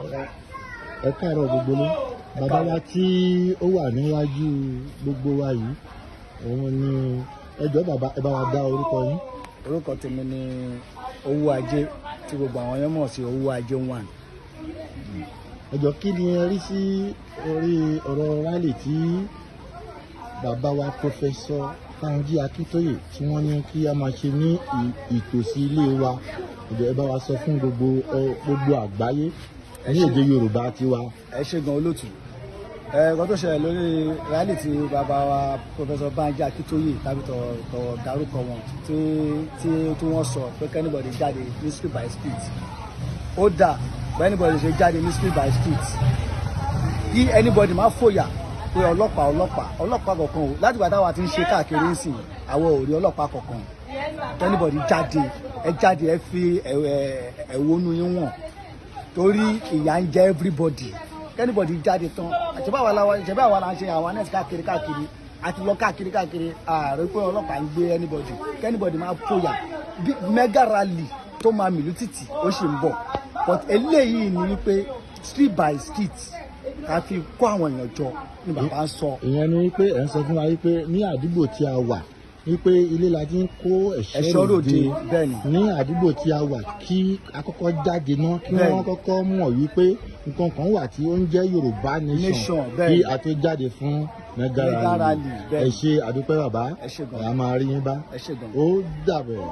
Ẹ káàárọ̀ gbogbo ló. Bàbá wa tí ó wà níwájú gbogbo wa yìí, òun ni ẹ jọ̀ọ́ bàbá ẹ bá wa dá orúkọ yín. Orúkọ tèmi ni Owó Ajé tí gbogbo àwọn yẹn mọ̀ sí Owó Ajé 1. Ẹ jọ̀ọ́ kí ni ẹ rí sí orí ọ̀rọ̀ rálì tí bàbá wa Pòfẹ́sọ̀ Bánjí Akíntóyè tí wọ́n ní kí a máa ṣe ní ìtòsí ilé wa? Ẹ jọ̀ọ́ ẹ bá wa sọ fún gbogbo àgbáyé ní èdè Yorùbá tiwa. Ẹ ṣé gan olóòtú. Nǹkan tó ṣẹlẹ̀ lórí rálì tí bàbá wa Pòfẹ́sọ̀ Bánjí Akíntóyè tàbí tọ̀ dárúkọ wọn tí wọ́n sọ pé kẹ́nìbọ̀dì jáde ní street by street. Ó dà bẹ́ẹ̀ anybody ṣe jáde ní street by street. Kí anybody má fòyà pé ọlọ́pàá kọ̀ọ̀kan o láti gbà táwa ti ń ṣe káàkiri ń sìn àwọn ò rí ọlọ́pàá kọ̀ọ̀kan. Kẹ́nìbọ̀dì jáde ẹ fi ẹ̀wọ̀nú yín wọ̀n torí ìyà ń jẹ everybody. Kẹ́nìbọ̀dì jáde tán àṣẹbá àwa la ń ṣe àwọn anẹ́sì káàkiri àti lọ káàkiri ààrẹ pé ọlọ́pàá ń gbé anybody. Kẹ́nìbọ̀dì máa fòyà mega rally tó máa mìlú títì ó sì ń bọ̀ but eléyìí ni wípé street by street ká fi kó àwọn èèyàn jọ ni bàbá ń sọ. Ìyẹn ni wípé ẹ̀ ń sọ fún wa wípé ní àdúgbò tí a wà wípé ilé la ti ń kó ẹ̀ṣọ́ ròde ní àdúgbò tí a wà kí akọ́kọ́ jáde náà kí wọ́n kọ́kọ́ mọ̀ wípé nǹkan kan wà tí ó ń jẹ́ Yorùbá nation kí a tó jáde fún mega rally. Ẹ ṣé àdúpẹ́ bàbá, a máa rí yín bá. Ó dàbọ̀.